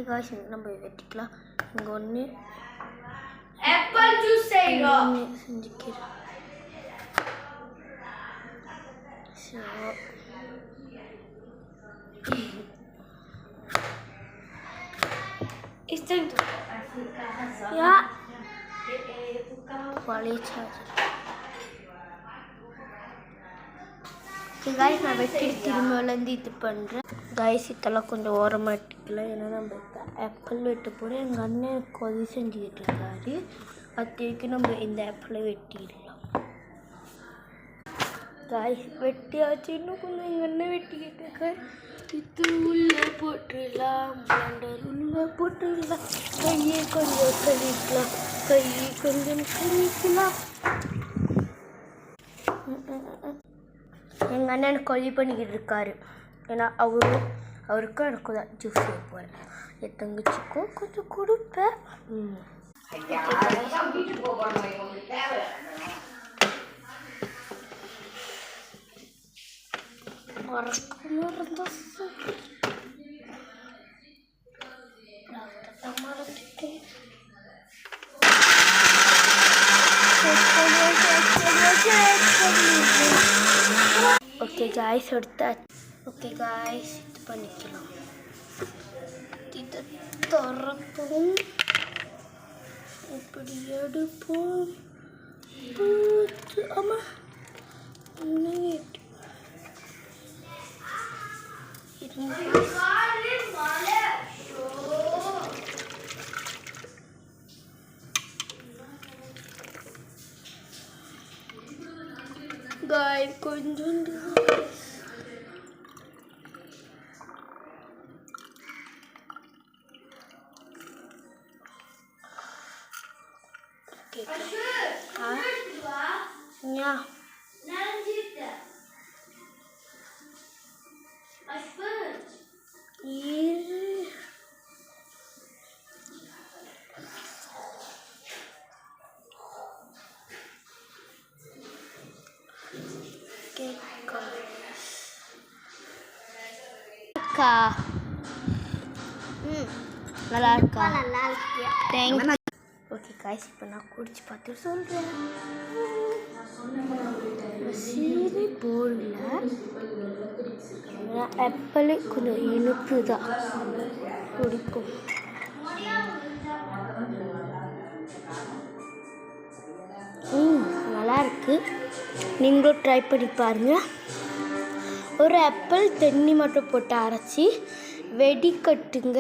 Guys நம்ம வெட்டிக்கலாம். இங்கே ஒன்று ஆப்பிள் ஜூஸ் செய்கிறோம் செஞ்சுக்கிறேன். காய்ஸ் நான் வெட்டி திரும்பிலேருந்து இது பண்ணுறேன். காய்ஸ் இதெல்லாம் கொஞ்சம் ஓரமாட்டிக்கலாம். ஏன்னா நம்ம ஆப்பிள் வெட்ட போகிறோம். எங்கள் அண்ணன் கொதி செஞ்சுக்கிட்டு இருக்காரு. அதுக்கு நம்ம இந்த ஆப்பிளை வெட்டிடலாம். காய்ஸ் வெட்டியாச்சு. இன்னும் கொஞ்சம் எங்கள் அண்ணன் வெட்டிக்கிட்டு இருக்காரு. இது உள்ளே போட்டுடலாம். பிளண்டர் உள்ளே போட்டுடலாம். கையை கொஞ்சம் கழிக்கலாம். கையை கொஞ்சம் கழிக்கலாம். எங்கள் அண்ணன் கொதி பண்ணிக்கிட்டு இருக்காரு. ஏன்னா அவருக்கும் எனக்கு தான் ஜூஸ் செய்ய போகிறேன். என் தங்கச்சிக்கும் கொஞ்சம் கொடுப்பேன். ஓகே காய்ஸ் எடுத்தாச்சு. ஓகே காய்ஸ் இது பண்ணிக்கலாம். இதை திறப்போம். இப்படி எடுப்போம். ஆமாம் காய்ஸ் கொஞ்சம் நல்லா இருக்கா? நல்லா இருக்கியா? தேங்க்யூ. ஓகே காய்ஸ் இப்போ நான் குடிச்சு பார்த்து சொல்கிறேன். சீனி போடல. ஆப்பிள் கொஞ்சம் இனிப்பு தான் பிடிக்கும். நல்லா இருக்கு. நீங்களும் ட்ரை பண்ணி பாருங்கள். ஒரு ஆப்பிள் தண்ணி மட்டும் போட்டு அரைச்சி வெடிக்கட்டுங்க.